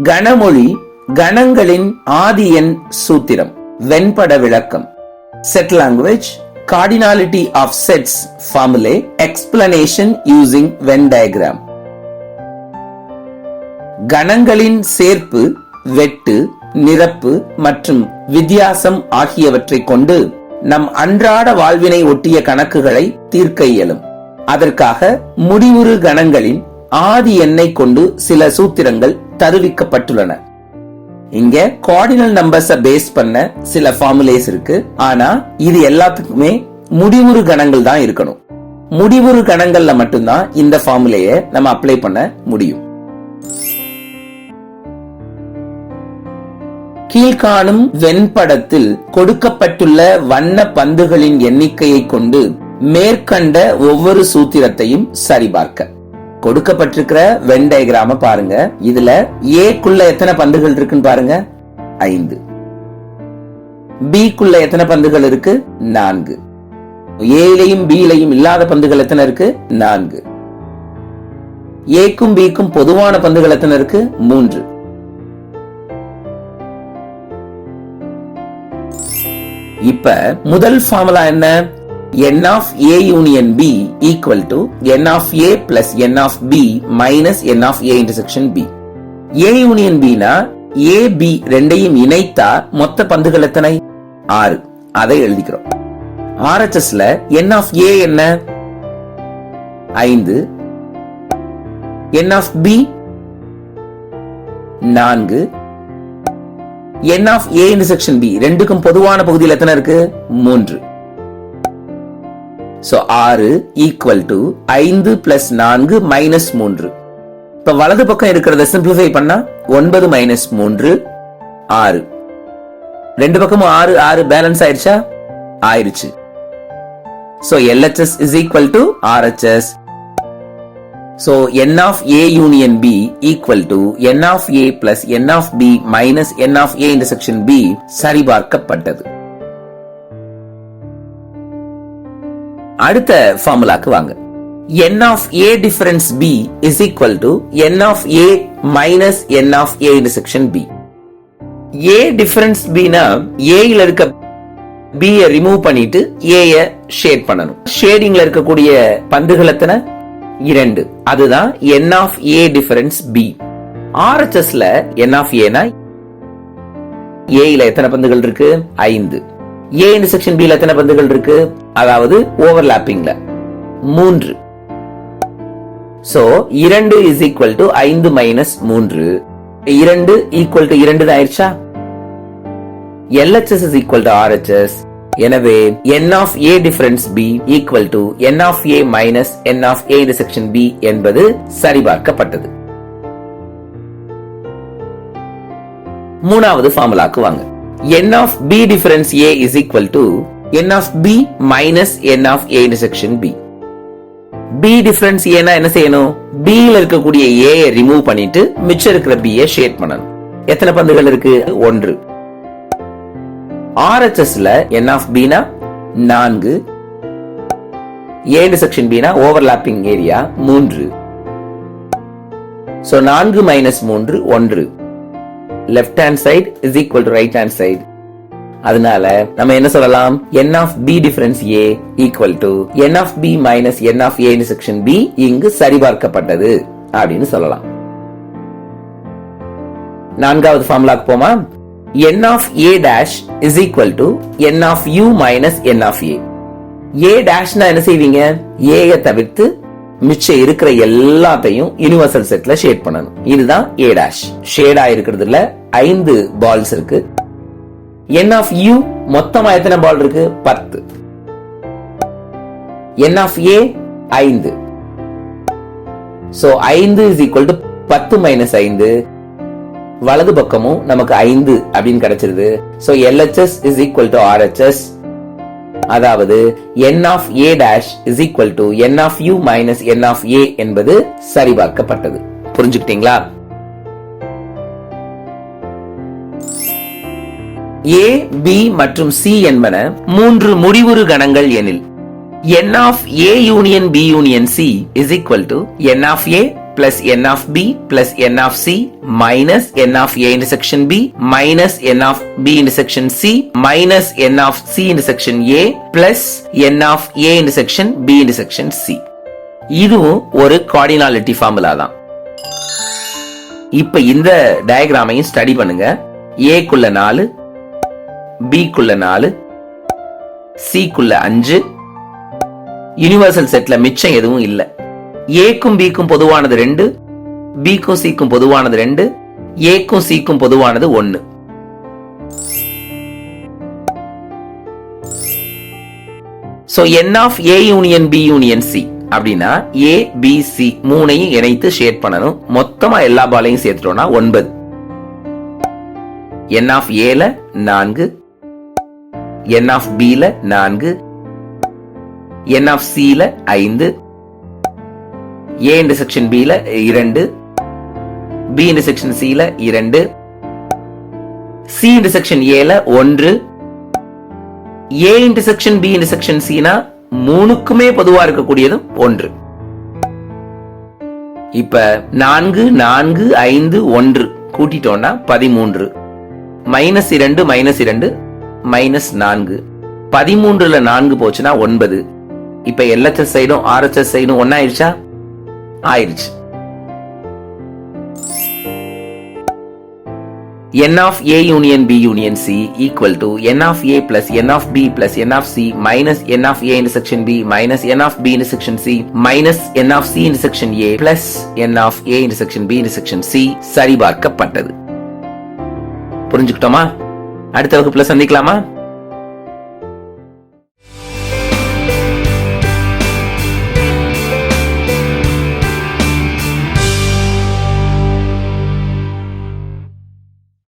கணமொழி கணங்களின் ஆதி எண் சூத்திரம். வெண்பட விளக்கம். Set language, cardinality of sets formulae, explanation using Venn diagram. கணங்களின் சேர்ப்பு, வெட்டு, நிரப்பு மற்றும் வித்தியாசம் ஆகியவற்றை கொண்டு நம் அன்றாட வாழ்வினை ஒட்டிய கணக்குகளை தீர்க்க இயலும். அதற்காக முடிவுறு கணங்களின் ஆதி எண்ணை கொண்டு சில சூத்திரங்கள் தருவிக்கப்பட்டுள்ளன. இங்க கார்டினல் நம்பர்ஸ் பேஸ் பண்ண சில ஃபார்முலேஸ் இருக்கு. ஆனா இது எல்லாத்துக்குமே முடிவுறு கணங்கள் தான் இருக்கணும். முடிவுறு கணங்கள்ல மட்டும்தான் இந்த ஃபார்முலையை நம்ம அப்ளை பண்ண முடியும். கீழ்காணும் வெண்படத்தில் கொடுக்கப்பட்டுள்ள வண்ண பந்துகளின் எண்ணிக்கையை கொண்டு மேற்கண்ட ஒவ்வொரு சூத்திரத்தையும் சரிபார்க்க. கொடுக்கப்பட்டிருக்கிற வென் டயகிராம பாருங்க. இதுல A குள்ள எத்தனை பந்துகள் இருக்குன்னு பாருங்க, 5. B குள்ள எத்தனை பந்துகள் இருக்கு, 4. Aலையும் Bலையும் இல்லாத பந்துகள் எத்தனை இருக்கு, 4. Aக்கும் Bக்கும் பொதுவான பந்துகள் எத்தனை இருக்கு, 3. இப்ப முதல் ஃபார்முலா என்ன? n of A union B equal to n of A plus n of B minus n of A intersection B. A union B னா A B ரெண்டையும் இணைத்தா மொத்த பந்துகள் எத்தனை, 6. அதை எழுதிக்கிறோம். RHS ல n of A என்ன, 5. n of B 4. n of A intersection B ரெண்டுக்கும் பொதுவான பகுதியில் எத்தனை இருக்கு, 3. So 6 equal to 5 plus 4 minus 3. இப்ப வலது பக்கம் இருக்கிறத சிம்பிளிஃபை பண்ணா 9 minus 3 6. ரெண்டு பக்கமும் 6 6 பேலன்ஸ் ஆயிடுச்சா, ஆயிடுச்சு. So LHS is equal to RHS. So n of A union B equal to n of A plus n of B minus n of A intersection B சரிபார்க்கப்பட்டது. அடுத்த ஃபார்முலாக்கு வாங்க. n of A difference B is equal to n of A minus n of A intersection B. A difference B னா A ல இருக்க B ய remove பண்ணிட்டு A ய shade பண்ணணும். ஷேடிங்ல இருக்கக்கூடிய பந்துகள் எத்தனை, 2. அதுதான் n of A difference B. RHS ல n of A னா A ல எத்தனை பந்துகள் இருக்கு, 5. A intersection B ல எத்தனை பந்துகள் இருக்கு, அதாவது ஓவர்லாப்பிங்ல 3. So 2 is equal to 5 minus 3. 2 equal to 2 தான் ஆயிடுச்சா. LHS is equal to RHS. எனவே n of A difference B equal to n of A minus n of A intersection B என்பது சரிபார்க்கப்பட்டது. மூணாவது ஃபார்முலாக்கு வாங்க. n of B difference A is equal to n of B minus n of A intersection B. B difference A னா என்ன செய்யணும், B ல இருக்கக்கூடிய A ய remove பண்ணிட்டு மிச்சம் இருக்கிற B ய ஷேட் பண்ணணும். எத்தனை பந்துகள் இருக்கு, 1. RHS ல n of B னா 4. A intersection B னா overlapping area 3. So 4 minus 3 1. left hand side is equal to right hand side. அதனால நம்ம என்ன சொல்லலாம், n of B difference A equal to n of B minus n of A intersection B இங்கு சரிபார்க்கப்பட்டது அப்படின்னு சொல்லலாம். நான்காவது ஃபார்முலாக்கு போமா. n of A dash is equal to n of U minus n of A. A dash னா என்ன செய்வீங்க, A ய தவிர்த்து மிச்சம் இருக்கிற எல்லாத்தையும் யுனிவர்சல் செட்ல ஷேட் பண்ணணும். இதுதான் A dash. ஷேட் ஆயிருக்கிறதுல 5 பால்ஸ் இருக்கு. n of U மொத்தமா எத்தனை பால் இருக்கு, 10. n of A 5. So 5 is equal to 10 minus 5. வலது பக்கமும் நமக்கு 5 அப்படின்னு கிடைச்சிருது. So LHS is equal to RHS. அதாவது n of A dash is equal to n of U minus n of A என்பது சரிபார்க்கப்பட்டது. புரிஞ்சுக்கிட்டீங்களா? A, B மற்றும் C என்பன 3 முடிவுறு கணங்கள் எனில் n of A union B union C is equal to n of A plus n of b plus n of c minus n of a intersection b minus n of b intersection c minus n of c intersection a plus n of a intersection b intersection c. இதுவும் ஒரு cardinality formula தான். இப்ப இந்த டயக்ராமையும் study பண்ணுங்க. a குள்ள 4, b குள்ள 4, c குள்ள 5. Universal செட்ல மிச்சம் எதுவும் இல்ல. ஏக்கும் பிக்கும் பொதுவானது 2, பிக்கும் சிக்கும் பொதுவானது 2, ஏக்கும் சிக்கும் பொதுவானது 1. So n of a union b union c அப்படின்னா a b c மூணையும் இணைத்து ஷேட் பண்ணணும். மொத்தமா எல்லா பாலையும் சேர்த்துட்டோம்னா 9. n of a ல 4, n of b ல 4, n of c ல 5, a intersection b ல 2, b intersection c ல 2, c intersection a ல 1, a intersection b intersection c னா மூணுக்குமே பொதுவா இருக்கக்கூடியது 1. இப்ப 4 4 5 1 கூட்டிட்டோம்னா 13, -2 -2 -4, 13ல 4 போச்சுன்னா 9. இப்ப LHS சைடும் RHS சைடும் ஒன்னா ஆயிடுச்சா? ஆயிடுச்சு. n of a union b union c equal to n of a plus n of b plus n of c minus n of a intersection b minus n of b intersection c minus n of c intersection a plus n of a intersection b intersection c சரிபார்க்கப்பட்டது. புரிஞ்சுக்கிட்டோமா? அடுத்த வகுப்புல சந்திக்கலாமா?